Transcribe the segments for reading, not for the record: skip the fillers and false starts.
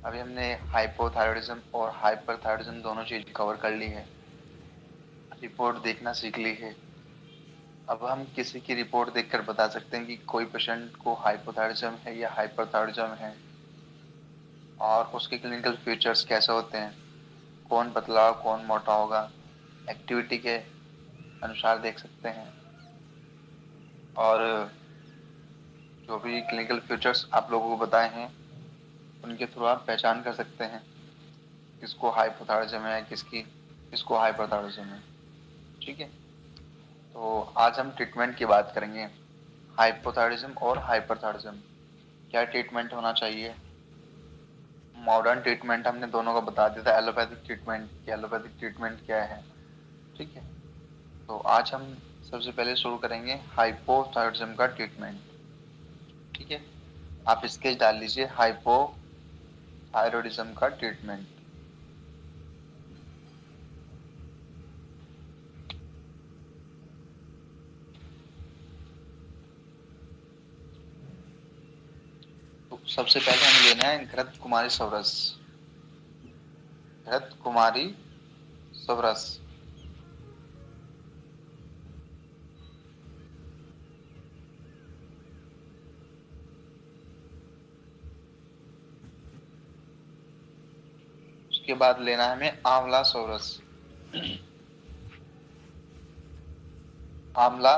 अभी हमने हाइपोथायरॉयडिज्म और हाइपरथायरॉयडिज्म दोनों चीज कवर कर ली है, रिपोर्ट देखना सीख ली है। अब हम किसी की रिपोर्ट देखकर बता सकते हैं कि कोई पेशेंट को हाइपोथायरॉयडिज्म है या हाइपरथायरॉयडिज्म है, और उसके क्लिनिकल फीचर्स कैसे होते हैं, कौन पतला कौन मोटा होगा, एक्टिविटी के अनुसार देख सकते हैं। और जो भी क्लिनिकल फीचर्स आप लोगों को बताए हैं उनके थ्रू आप पहचान कर सकते हैं किसको हाइपोथायरॉयडिज्म है, किसको हाइपरथायरॉयडिज्म है। ठीक है, तो आज हम ट्रीटमेंट की बात करेंगे। हाइपोथायरॉयडिज्म और हाइपरथायरॉयडिज्म, क्या ट्रीटमेंट होना चाहिए। मॉडर्न ट्रीटमेंट हमने दोनों का बता दिया था, एलोपैथिक ट्रीटमेंट कि एलोपैथिक ट्रीटमेंट क्या है। ठीक है, तो आज हम सबसे पहले शुरू करेंगे हाइपोथायरॉयडिज्म का ट्रीटमेंट। ठीक है, आप स्केच डाल लीजिए हाइपोथायरॉयडिज्म का ट्रीटमेंट। तो सबसे पहले हमें लेना है घृत कुमारी सवरस। घृत कुमारी सवरस उसके बाद लेना है हमें आंवला सवरस। आंवला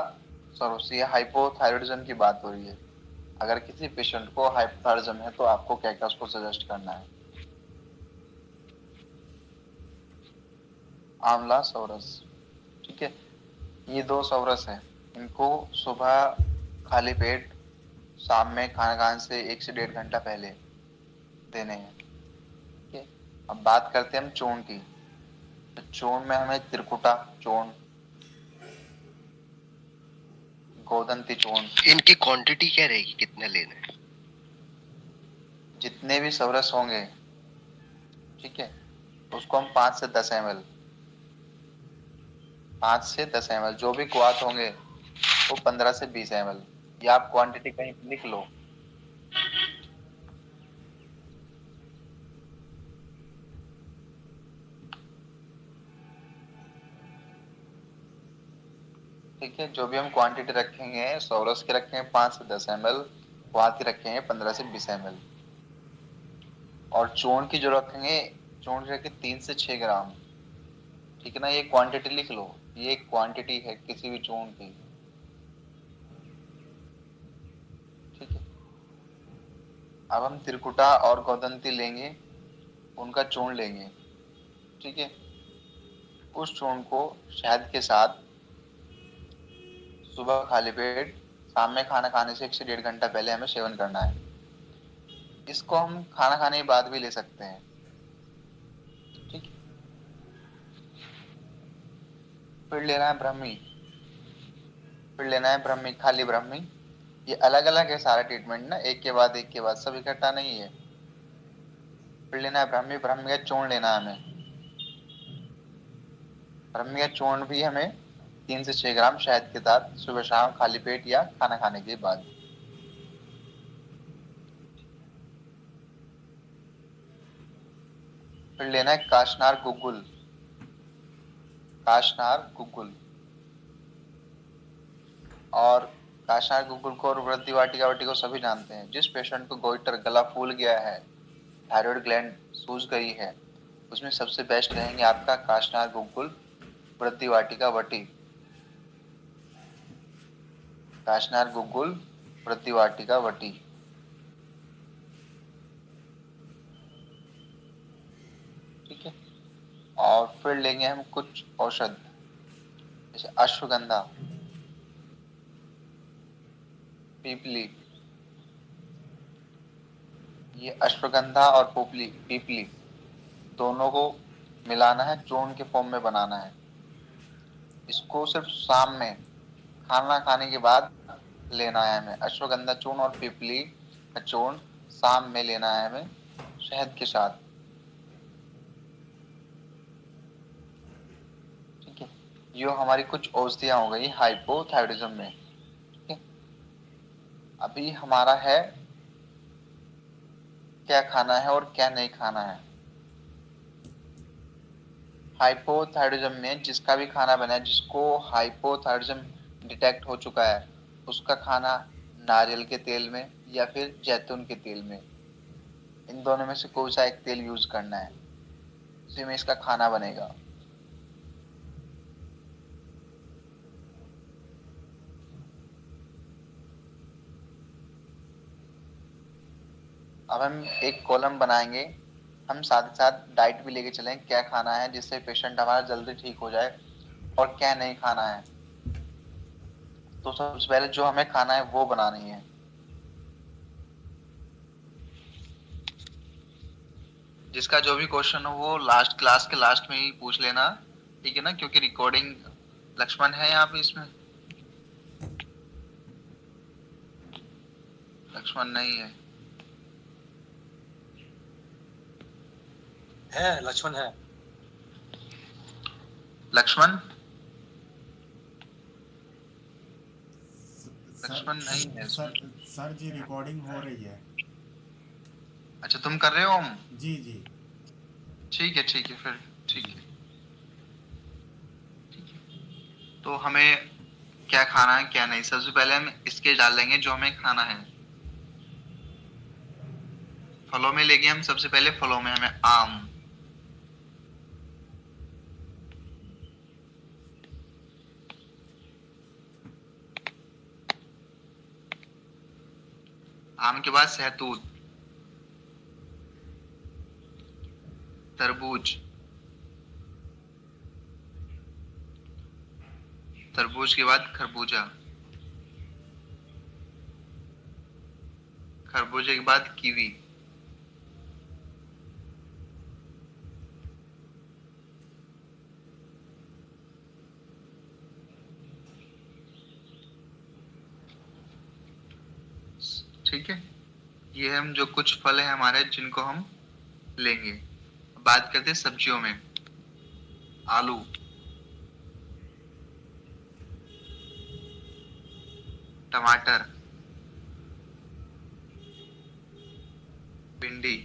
सवरस, ये हाइपोथायरॉयडिज्म की बात हो रही है। अगर किसी पेशेंट को हाइपोथायरॉयडिज्म है तो आपको क्या क्या उसको सजेस्ट करना है। आंवला सवरस, ठीक है, ये दो सवरस है। इनको सुबह खाली पेट, शाम में खाना खाने से 1 से 1.5 घंटा पहले देने हैं। ठीक है, अब बात करते हैं हम चूर्ण की। तो चूर्ण में हमें त्रिकुटा चूर्ण, गोदंती चूर्ण, इनकी क्वांटिटी क्या रहेगी, कितना लेना है। जितने भी सवरस होंगे, ठीक है, उसको हम 5 से 10 ml, 5 से 10 ml, जो भी क्वाथ होंगे वो 15 से 20 ml। ये आप क्वांटिटी कहीं पे लिख लो। ठीक है, जो भी हम क्वांटिटी रखेंगे, सोरस के रखेंगे 5 से 10 ml, क्वाथ के रखेंगे 15 से 20 ml, और चूर्ण की जो रखेंगे, चूर्ण रखेंगे 3 से 6 ग्राम। ठीक है ना, ये क्वांटिटी लिख लो, ये क्वांटिटी है किसी भी चूर्ण की। ठीक है, अब हम त्रिकुटा और गोदंती लेंगे, उनका चूर्ण लेंगे। ठीक है, उस चूर्ण को शहद के साथ सुबह खाली पेट, शाम में खाना खाने से 1 से 1.5 घंटा पहले हमें सेवन करना है। इसको हम खाना खाने के बाद भी ले सकते हैं। ठीक है, फिर लेना है ब्रह्मी। फिर लेना है ब्रह्मी, खाली ब्रह्मी। ये अलग अलग है सारा ट्रीटमेंट ना, एक के बाद सब इकट्ठा नहीं है। फिर लेना है ब्रह्मी, ब्रह्मी का चूर्ण लेना है हमें। ब्रह्मी का चूर्ण भी हमें 3 से 6 ग्राम शहद के साथ सुबह शाम खाली पेट या खाना खाने के बाद। फिर लेना है काशनार गुग्गुल। काशनार गुग्गुल, और काशनार गुग्गुल को और वृद्धि वाटिका वाटिका को सभी जानते हैं। जिस पेशेंट को गोइटर, गला फूल गया है, थायराइड ग्लैंड सूज गई है, उसमें सबसे बेस्ट रहेंगे आपका काशनार गुग्गुल, वृद्धि वाटिका वटी। काशनार गुग्गुल, वृद्धि वाटिका वटी। ठीक है, और फिर लेंगे हम कुछ औषध, जैसे अश्वगंधा, पीपली। ये अश्वगंधा और पोपली, पीपली दोनों को मिलाना है, चूर्ण के फॉर्म में बनाना है। इसको सिर्फ शाम में खाना खाने के बाद लेना है हमें। अश्वगंधा चूर्ण और पीपली का चूर्ण शाम में लेना है हमें शहद के साथ। ठीक है, ये हमारी कुछ औषधियां हो गई हाइपोथायरॉयडिज्म में। ठीक है, अभी हमारा है क्या खाना है और क्या नहीं खाना है। हाइपोथायरॉयडिज्म में जिसका भी खाना बना है, जिसको हाइपोथायरॉयडिज्म डिटेक्ट हो चुका है, उसका खाना नारियल के तेल में या फिर जैतून के तेल में, इन दोनों में से कोई सा एक तेल यूज करना है, उसी में इसका खाना बनेगा। अब हम एक कॉलम बनाएंगे, हम साथ ही साथ डाइट भी लेके चलें, क्या खाना है जिससे पेशेंट हमारा जल्दी ठीक हो जाए और क्या नहीं खाना है। तो सबसे पहले जो हमें खाना है वो बनानी है। जिसका जो भी क्वेश्चन हो वो लास्ट क्लास के लास्ट में ही पूछ लेना, ठीक है ना, क्योंकि रिकॉर्डिंग। लक्ष्मण है यहाँ पे इसमें? लक्ष्मण नहीं है। लक्ष्मण है। लक्ष्मण सर लक्ष्मण नहीं है इसमें। सर सर जी रिकॉर्डिंग हो रही है। अच्छा तुम कर रहे हो ओम? जी जी। ठीक है फिर, ठीक है। तो हमें क्या खाना है क्या नहीं, सबसे पहले हम इसके डाल लेंगे जो हमें खाना है। फलों में लेंगे हम, सबसे पहले फलों में हमें आम, आम के बाद सहतूत, तरबूज, तरबूज के बाद खरबूजा, खरबूजे के बाद कीवी, ठीक है। ये हम जो कुछ फल है हमारे जिनको हम लेंगे। बात करते हैं सब्जियों में। आलू, टमाटर, भिंडी,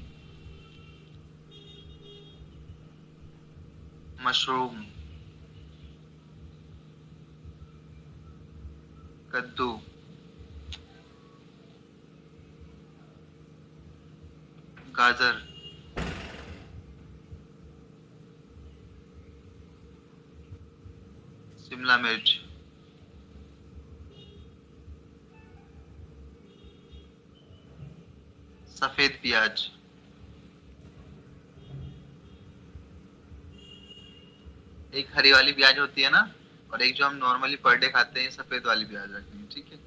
मशरूम, कद्दू, गाजर, शिमला मिर्च, सफेद प्याज, एक हरी वाली प्याज होती है ना, और एक जो हम नॉर्मली पर डे खाते हैं सफेद वाली प्याज रखनी है, ठीक है।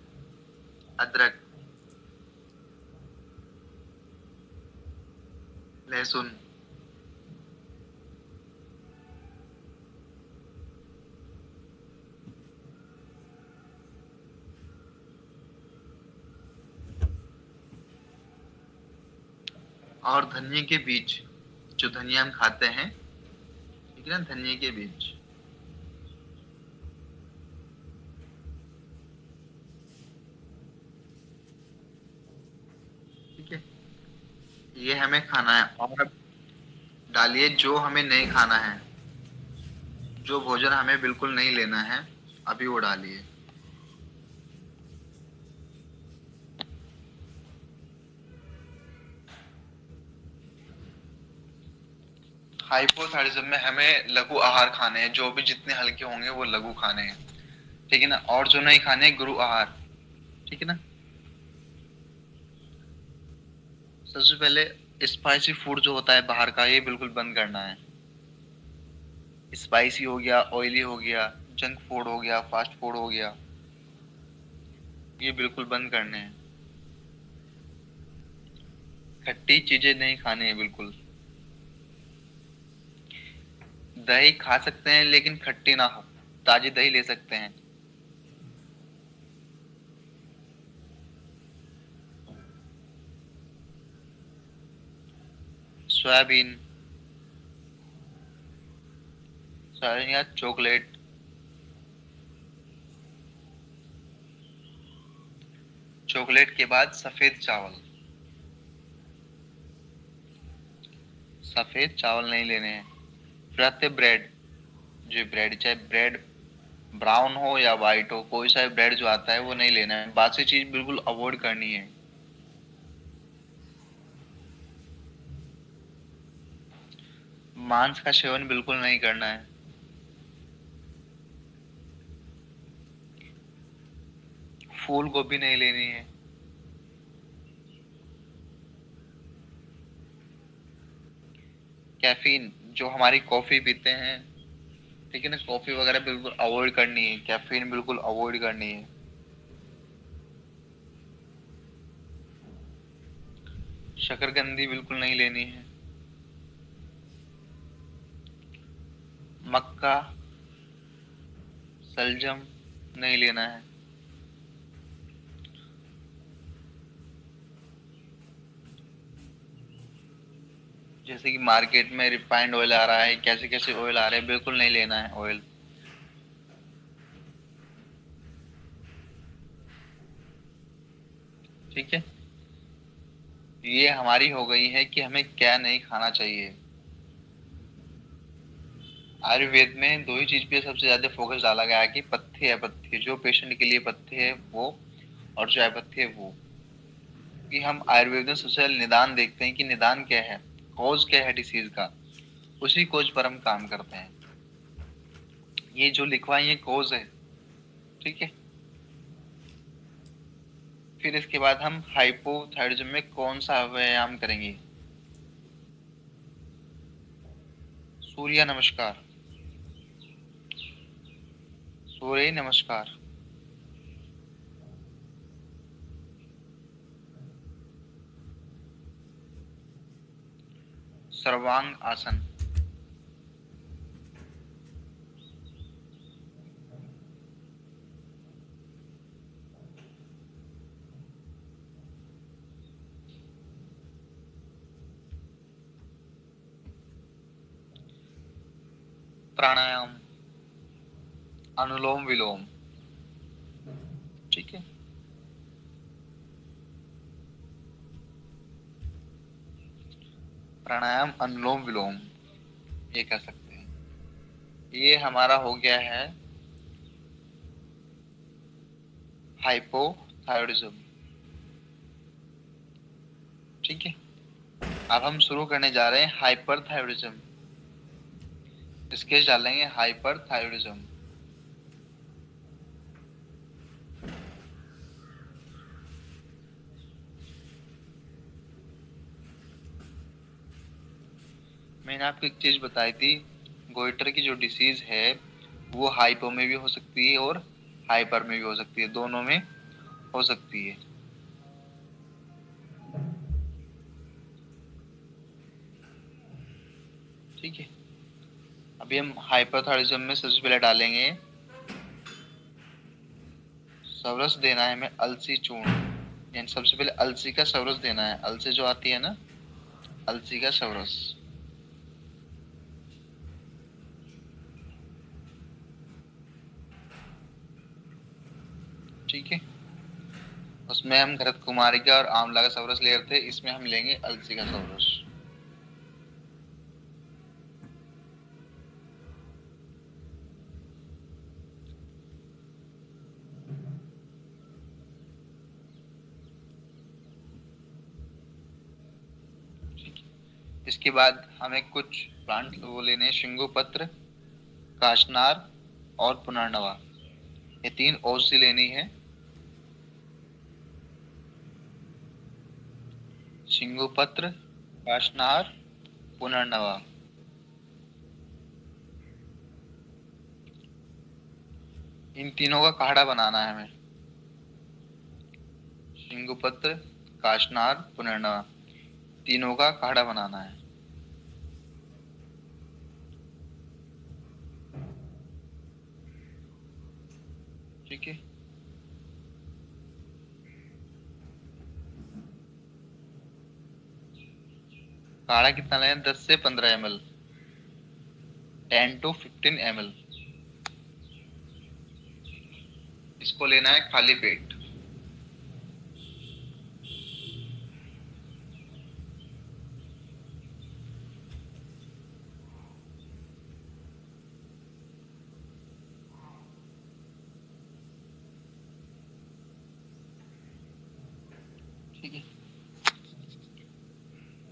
अदरक, लहसुन, और धनिया के बीज, जो धनिया हम खाते हैं, ठीक है ना, धनिया के बीज। ठीक है, ये हमें खाना है। और अब डालिए जो हमें नहीं खाना है, जो भोजन हमें बिल्कुल नहीं लेना है, अभी वो डालिए। हाइपोथायरॉयडिज्म में हमें लघु आहार खाने हैं, जो भी जितने हल्के होंगे वो लघु खाने हैं, ठीक है ना, और जो नहीं खाने गुरु आहार, ठीक है ना। सबसे पहले स्पाइसी फूड जो होता है बाहर का, ये बिल्कुल बंद करना है। स्पाइसी हो गया, ऑयली हो गया, जंक फूड हो गया, फास्ट फूड हो गया, ये बिल्कुल बंद करने हैं। खट्टी चीजें नहीं खानी है बिल्कुल। दही खा सकते हैं लेकिन खट्टी ना हो, ताजी दही ले सकते हैं। सोयाबीन, सोयाबीन या चॉकलेट, चॉकलेट के बाद सफेद चावल, सफेद चावल नहीं लेने हैं। फिर आते हैं ब्रेड। जो ब्रेड, चाहे ब्रेड ब्राउन हो या वाइट हो, कोई सा ब्रेड जो आता है वो नहीं लेना है। बासी चीज बिल्कुल अवॉइड करनी है। मांस का सेवन बिल्कुल नहीं करना है। फूल गोभी नहीं लेनी है। कैफीन, जो हमारी कॉफी पीते हैं, ठीक है ना, कॉफी वगैरह बिल्कुल अवॉइड करनी है। कैफीन बिल्कुल अवॉइड करनी है। शकरकंदी बिल्कुल नहीं लेनी है। मक्का, सलजम नहीं लेना है। जैसे कि मार्केट में रिफाइंड ऑयल आ रहा है, कैसे कैसे ऑयल आ रहे हैं, बिल्कुल नहीं लेना है ऑयल। ठीक है, ये हमारी हो गई है कि हमें क्या नहीं खाना चाहिए। आयुर्वेद में दो ही चीज पे सबसे ज्यादा फोकस डाला गया है कि पथ्य अपथ्य, जो पेशेंट के लिए पथ्य है वो, और जो अपथ्य है वो। कि हम आयुर्वेद में सबसे पहले निदान देखते हैं कि निदान क्या है, कॉज क्या है डिसीज का, उसी कोज पर हम काम करते हैं। ये जो लिखवा है ये कोज है। ठीक है, फिर इसके बाद हम हाइपोथायरॉइडिज्म में कौन सा व्यायाम करेंगे। सूर्य नमस्कार। सूर्य नमस्कार। सर्वांग आसन। प्राणायाम, अनुलोम विलोम। ठीक है, प्राणायाम अनुलोम विलोम ये कर सकते हैं। ये हमारा हो गया है हाइपोथायरॉइडिज्म। ठीक है, अब हम शुरू करने जा रहे हैं हाइपरथायरॉइडिज्म। स्केच डालेंगे हाइपरथायरॉइडिज्म। मैंने आपको एक चीज बताई थी, गोइटर की जो डिसीज है वो हाइपो में भी हो सकती है और हाइपर में भी हो सकती है, दोनों में हो सकती है। ठीक है, अभी हम हाइपरथायरॉइडिज्म में सबसे पहले डालेंगे, सवरस देना है हमें अलसी चूर्ण। यानी सबसे पहले अलसी का सवरस देना है। अलसी जो आती है ना, अलसी का सवरस। ठीक है, उसमें हम घृत कुमारी का और आंवला का सवरस ले रहे थे, इसमें हम लेंगे अलसी का सवरस। इसके बाद हमें कुछ प्लांट वो लेने हैं, शिंगो पत्र, काशनार और पुनर्नवा। ये तीन औषधि लेनी है। शिंगो पत्र, काशनार, पुनर्नवा। इन तीनों का काढ़ा बनाना है हमें। शिंगो पत्र, काशनार, पुनर्नवा, तीनों का काढ़ा बनाना है। ठीक है, काढ़ा कितना लेना है, 10 से 15 ml, 10 to 15 ml। इसको लेना है खाली पेट। ठीक है।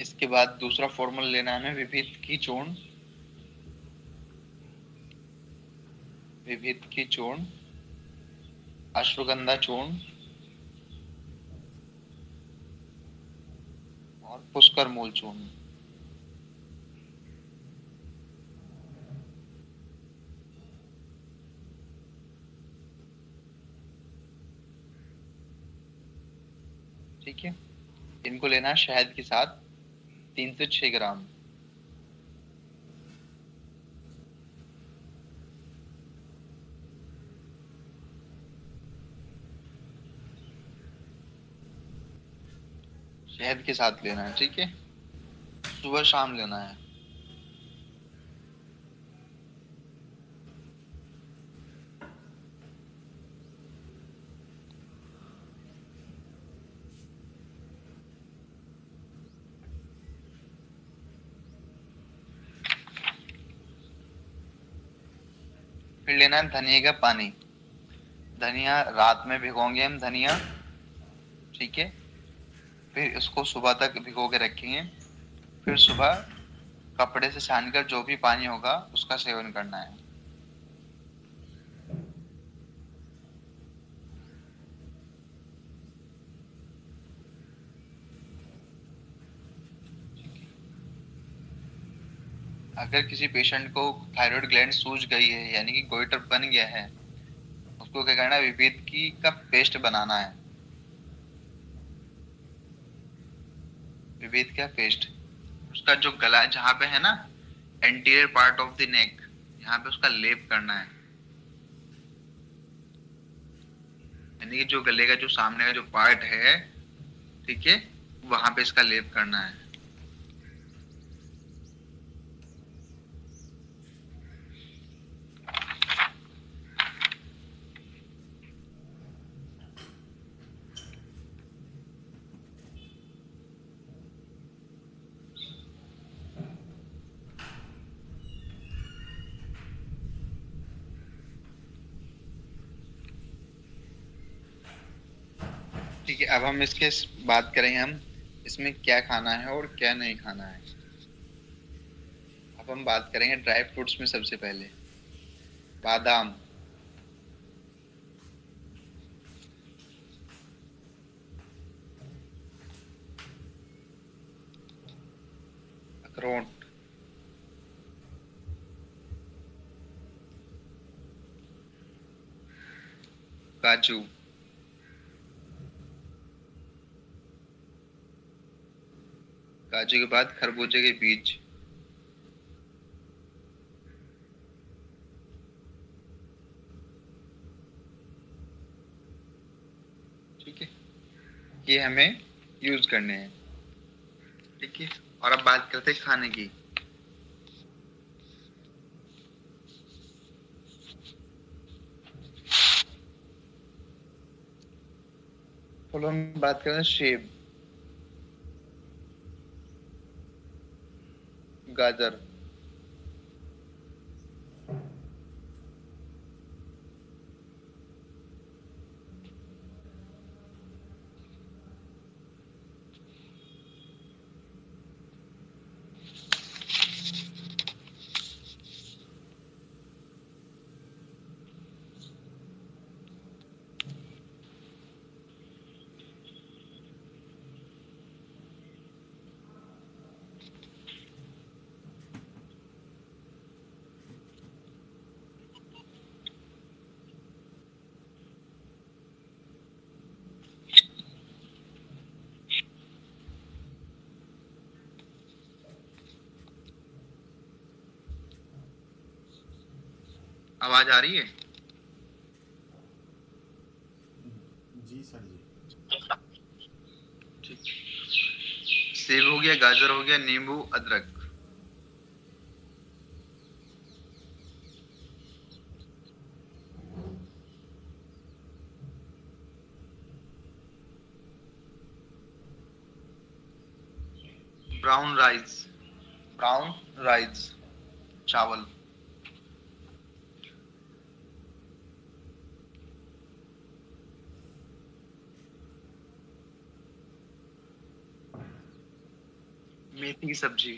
इसके बाद दूसरा फॉर्मूला लेना है हमें विभिन्न की चूर्ण, विभिन्न की चूर्ण, अश्वगंधा चूर्ण और पुष्कर मूल चूर्ण। ठीक है, इनको लेना है शहद के साथ 3 से 6 ग्राम। शहद के साथ लेना है, ठीक है, सुबह शाम लेना है। फिर लेना है धनिया का पानी। धनिया रात में भिगोंगे हम धनिया, ठीक है, फिर इसको सुबह तक भिगो के रखेंगे। फिर सुबह कपड़े से छानकर जो भी पानी होगा उसका सेवन करना है। अगर किसी पेशेंट को थायराइड ग्लैंड सूज गई है यानी कि गोइटर बन गया है, उसको क्या करना है, विभिन्न की का पेस्ट बनाना है। विभेद का पेस्ट, उसका जो गला जहाँ पे है ना, anterior part of the neck, यहाँ पे उसका लेप करना है। यानी कि जो गले का जो सामने का जो पार्ट है, ठीक है, वहां पे इसका लेप करना है। ठीक है, अब हम इसके बात करेंगे हम इसमें क्या खाना है और क्या नहीं खाना है। अब हम बात करेंगे ड्राई फ्रूट्स में सबसे पहले बादाम, अखरोट, काजू, काजू के बाद खरबूजे के बीज, ठीक है, ये हमें यूज करने हैं। ठीक है, और अब बात करते हैं खाने की। फलों में बात करें सेब, गाजर, आवाज आ रही है? जी सर जी। ठीक, सेब हो गया, गाजर हो गया, नींबू, अदरक। ब्राउन राइस, ब्राउन राइस, चावल। मेथी की सब्जी।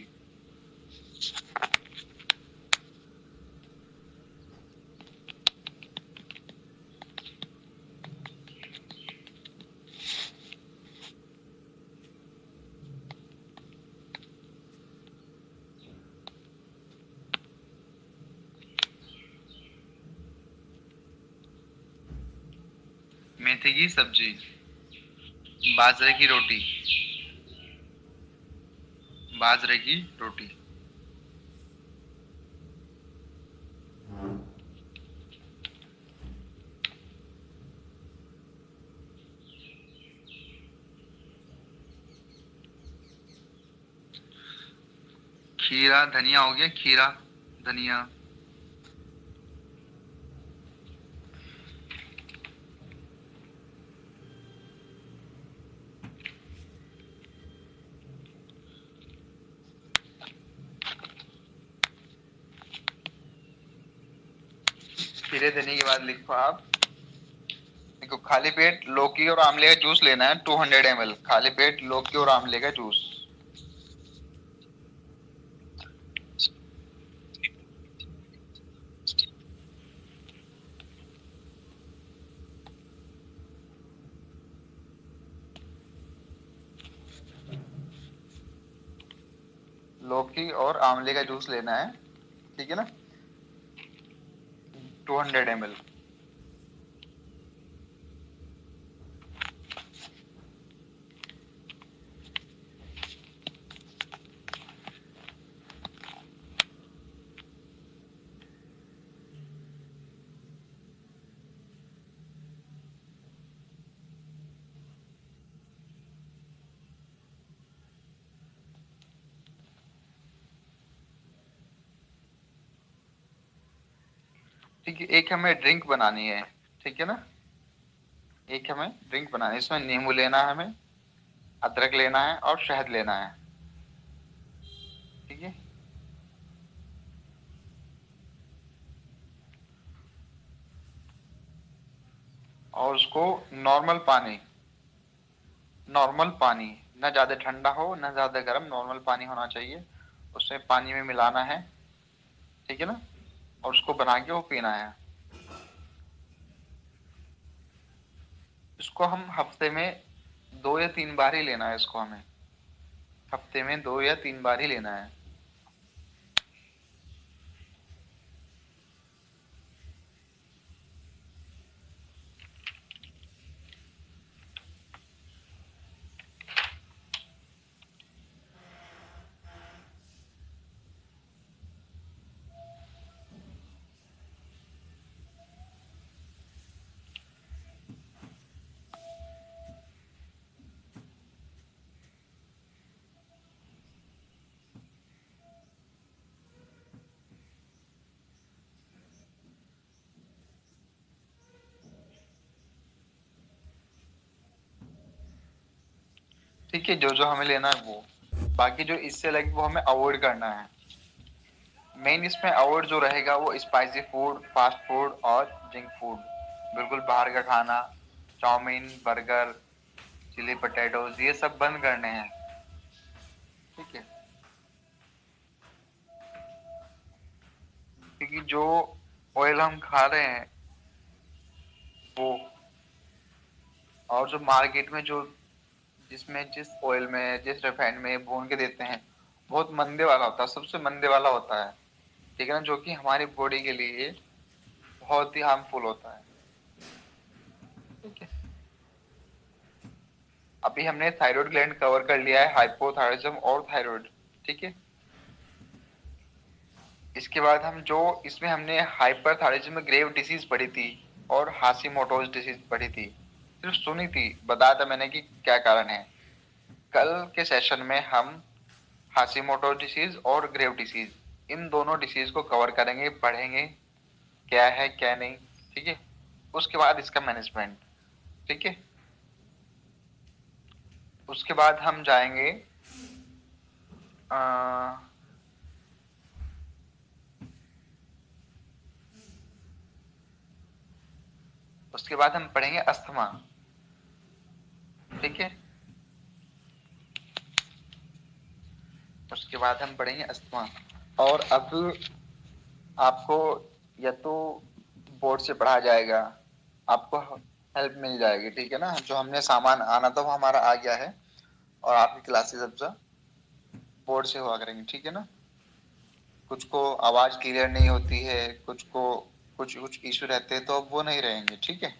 मेथी की सब्जी। बाजरे की रोटी। बाजरे की रोटी। खीरा धनिया हो गया, खीरा धनिया। खीरे धनिया के बाद लिखो आप। देखो, खाली पेट लौकी और आंवले का जूस लेना है 200 ml। खाली पेट लौकी और आंवले का जूस। लौकी और आंवले का जूस लेना है, ठीक है ना, 200 ml। ठीक है, एक हमें ड्रिंक बनानी है, ठीक है ना। एक हमें ड्रिंक बनानी है, इसमें नींबू लेना है हमें, अदरक लेना है और शहद लेना है, ठीक है। और उसको नॉर्मल पानी, नॉर्मल पानी, ना ज्यादा ठंडा हो ना ज्यादा गर्म, नॉर्मल पानी होना चाहिए, उसमें पानी में मिलाना है, ठीक है ना। और उसको बना के वो पीना है। इसको हम हफ्ते में 2 या 3 बार ही लेना है, इसको हमें हफ्ते में 2 या 3 बार ही लेना है। ठीक है, जो जो हमें लेना है वो, बाकी जो इससे लगे वो हमें अवॉइड करना है। मेन इसमें अवॉइड जो रहेगा वो स्पाइसी फूड, फास्ट फूड और जंक फूड, बिल्कुल बाहर का खाना, चाउमीन, बर्गर, चिली पटेटोज, ये सब बंद करने हैं, ठीक है। क्योंकि जो ऑयल हम खा रहे हैं वो, और जो मार्केट में जो, जिसमें जिस ऑयल में, जिस रिफाइंड में भून के देते हैं, बहुत मंदे वाला होता है, सबसे मंदे वाला होता है, ठीक है ना, जो कि हमारी बॉडी के लिए बहुत ही हार्मफुल होता है, ठीक है। अभी हमने थायराइड ग्लैंड कवर कर लिया है, हाइपोथायराइडिज्म और थायराइड, ठीक है। इसके बाद हम जो, इसमें हमने हाइपरथायराइडिज्म में ग्रेव डिसीज पढ़ी थी और हाशिमोटोज डिसीज पढ़ी थी, सिर्फ सुनी थी, बताया था मैंने कि क्या कारण है। कल के सेशन में हम हाशिमोटो डिसीज और ग्रेव डिसीज, इन दोनों डिसीज को कवर करेंगे, पढ़ेंगे क्या है क्या नहीं, ठीक है। उसके बाद इसका मैनेजमेंट, ठीक है। उसके बाद हम जाएंगे उसके बाद हम पढ़ेंगे अस्थमा, ठीक है। उसके बाद हम पढ़ेंगे अस्थमा। और अब आपको या तो बोर्ड से पढ़ा जाएगा, आपको हेल्प मिल जाएगी, ठीक है ना। जो हमने सामान आना था वो हमारा आ गया है, और आपकी क्लासेस अब से बोर्ड से हुआ करेंगे, ठीक है ना। कुछ को आवाज क्लियर नहीं होती है, कुछ को कुछ कुछ इशू रहते हैं, तो अब वो नहीं रहेंगे, ठीक है।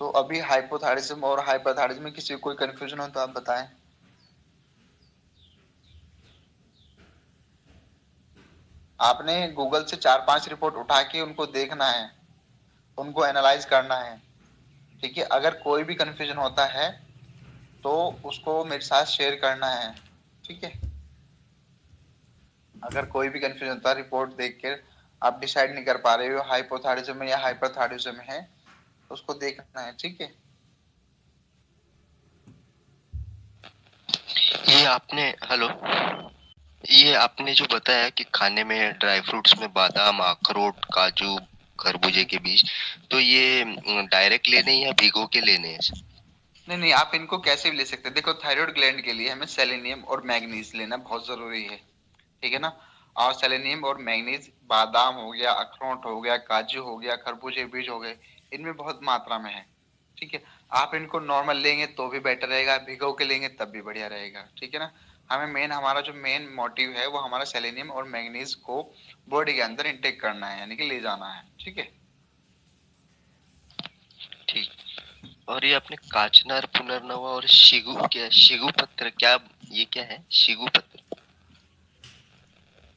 तो अभी हाइपोथायरिज्म और हाइपरथायरिज्म में किसी को कोई कंफ्यूजन हो तो आप बताएं। आपने गूगल से 4-5 रिपोर्ट उठा के उनको देखना है, उनको एनालाइज करना है, ठीक है। अगर कोई भी कंफ्यूजन होता है तो उसको मेरे साथ शेयर करना है, ठीक है। अगर कोई भी कंफ्यूजन होता है, रिपोर्ट देख के आप डिसाइड नहीं कर पा रहे हो हाइपोथायरिज्म में या हाइपरथायरिज्म है, तो उसको देखना है, ठीक है। ये आपने हेलो ये आपने जो बताया कि खाने में ड्राई फ्रूट्स में बादाम, अखरोट, काजू, खरबूजे के बीज, तो ये डायरेक्ट लेने हैं या भिगो के लेने हैं? नहीं नहीं, आप इनको कैसे भी ले सकते हैं। देखो, थायराइड ग्लैंड के लिए हमें सेलेनियम और मैग्नीज लेना बहुत जरूरी है, ठीक है ना। और सेलेनियम और मैग्नीज बादाम हो गया, अखरोट हो गया, काजू हो गया, खरबूजे बीज हो गए, इनमें बहुत मात्रा में है, ठीक है। आप इनको नॉर्मल लेंगे तो भी बेटर रहेगा, भिगो के लेंगे तब भी बढ़िया रहेगा, ठीक है ना। हमें मेन, हमारा जो मेन मोटिव है वो हमारा सेलेनियम और मैग्नीज को बॉडी के अंदर इंटेक करना है, यानी कि ले जाना है, ठीक है। ठीक। और ये आपने काचनार, पुनर्नवा और शिगु पत्र, क्या ये क्या है शिगु पत्र?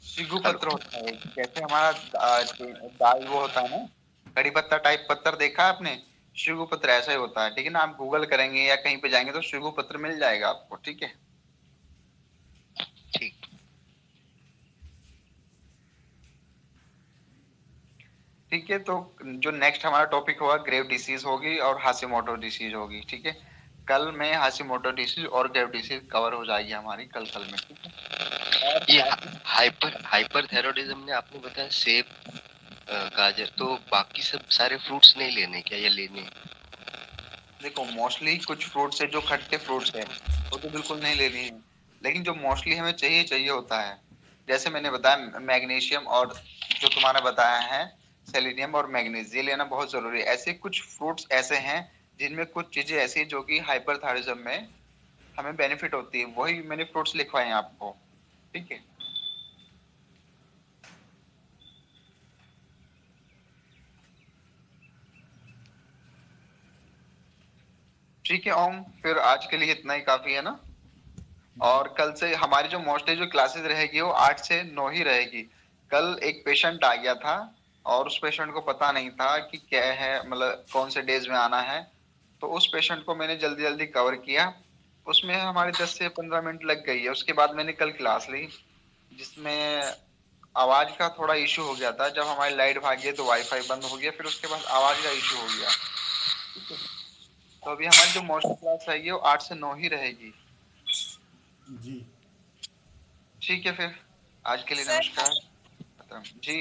शिगु हेलो। पत्र होता है, जैसे हमारा दाल वो होता है ना, कड़ी पत्ता टाइप पत्थर देखा है आपने, शिगु पत्र ऐसा ही होता है, ठीक है ना। आप गूगल करेंगे या कहीं पे जाएंगे तो शिगु पत्र मिल जाएगा आपको, ठीक है। ठीक। ठीक है, तो जो नेक्स्ट हमारा टॉपिक होगा ग्रेव डिसीज होगी और हाशिमोटो डिसीज होगी, ठीक है। कल में हाशिमोटो डिसीज और ग्रेव डिसीज कवर हो जाएगी हमारी कल में, ठीक है। और ये हाइपरथायरॉयडिज्म ने आपने बताया सेब, गाजर, तो बाकी सब सारे फ्रूट्स नहीं लेने क्या या लेने? देखो, मोस्टली कुछ फ्रूट्स है जो खट्टे फ्रूट्स है, वो तो बिल्कुल नहीं लेनी है। लेकिन जो मोस्टली हमें चाहिए चाहिए होता है, जैसे मैंने बताया मैग्नीशियम, और जो तुम्हारा बताया है सेलेनियम और मैग्नीज, ये लेना बहुत जरूरी है। ऐसे कुछ फ्रूट्स ऐसे हैं जिनमें कुछ चीजें ऐसी जो कि हाइपरथायरिज्म में हमें बेनिफिट होती है, वही मैंने फ्रूट्स लिखवाए हैं आपको, ठीक है। ठीक है ओम, फिर आज के लिए इतना ही काफी है ना। और कल से हमारी जो मोस्टली जो क्लासेस रहेगी वो 8 से 9 ही रहेगी। कल एक पेशेंट आ गया था, और उस पेशेंट को पता नहीं था कि क्या है, मतलब कौन से डेज में आना है, तो उस पेशेंट को मैंने जल्दी जल्दी कवर किया। उसमें हमारे 10 से 15 मिनट लग गई है। उसके बाद मैंने कल क्लास ली, जिसमें आवाज का थोड़ा इशू हो गया था। जब हमारी लाइट भागी तो वाईफाई बंद हो गया, फिर उसके बाद आवाज का इशू हो गया, ठीक है। तो अभी हमारी जो मोस्ट क्लास रहेगी वो 8 से 9 ही रहेगी। जी ठीक है, फिर आज के लिए सर, नमस्कार, खत्म जी।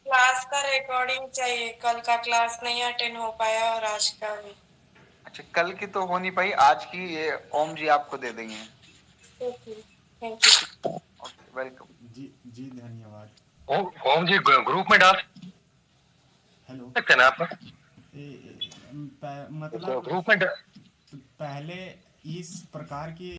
क्लास का रिकॉर्डिंग चाहिए, कल का क्लास नहीं अटेंड हो पाया और आज का भी। अच्छा, कल की तो हो नहीं पाई, आज की ये ओम जी आपको दे देंगे। Thank you. Okay, welcome. जी जी धन्यवाद। ओम ओम जी ग्रुप में डाल हेलो। सकते हैं ना आप? मतलब ग्रुप में पहले इस प्रकार की